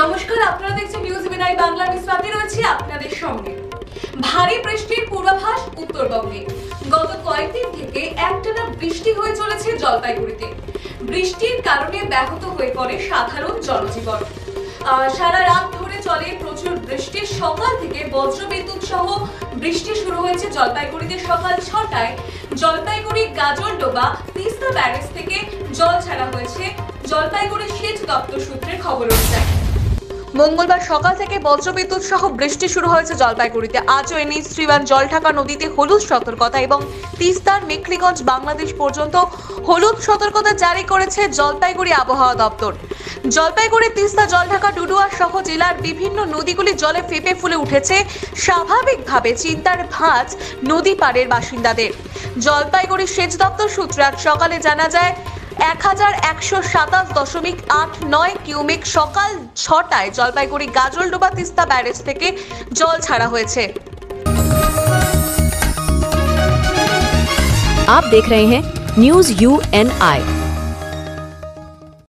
নমস্কার, আপনারা দেখছেন নিউজ বিনাই বাংলা। আমি স্বাতি রয়েছি আপনাদের সঙ্গে। ভারী বৃষ্টির পূর্বাভাস উত্তরবঙ্গে। গত কয়েকদিন থেকে একটানা বৃষ্টি হয়ে চলেছে জলপাইগুড়িতে। বৃষ্টির কারণে ব্যাহত হয়ে পড়ে সাধারণ জনজীবন। সারা রাত ধরে চলে প্রচুর বৃষ্টি। সকাল থেকে বজ্রবিদ্যুৎ সহ বৃষ্টি শুরু হয়েছে জলপাইগুড়িতে। সকাল 6টায় জলপাইগুড়ি গাজলডোবা তিস্তা ব্যারেজ থেকে জল ছাড়া হয়েছে। জলপাইগুড়ি সেচ দপ্তর সূত্রে খবর অনুযায়ী মঙ্গলবার সকাল থেকে বজ্রবিদ্যুৎ সহ বৃষ্টি শুরু হয়েছে জলপাইগুড়িতে। আজও NH 3 জলঢাকা নদীতে হলুদ সতর্কতা এবং তিস্তার মেখলিগঞ্জ বাংলাদেশ পর্যন্ত হলুদ সতর্কতা জারি করেছে জলপাইগুড়ি আবহাওয়া দপ্তর। জলপাইগুড়ি তিস্তা জলঢাকা ডুডুয়া সহ জেলার বিভিন্ন নদীগুলি জলে ফেঁপে ফুলে উঠেছে। স্বাভাবিকভাবে চিন্তার ভাঁজ নদী পাড়ের বাসিন্দাদের। জলপাইগুড়ি সেচ দপ্তর সূত্রে আজ সকালে জানা যায় 1127.89 কিউমেক সকাল 6টায় জলপাইগুড়ি গাজলডোবা তিস্তা ব্যারেজ থেকে জল ছাড়া হয়েছে। आप देख रहे हैं न्यूज़ UNI।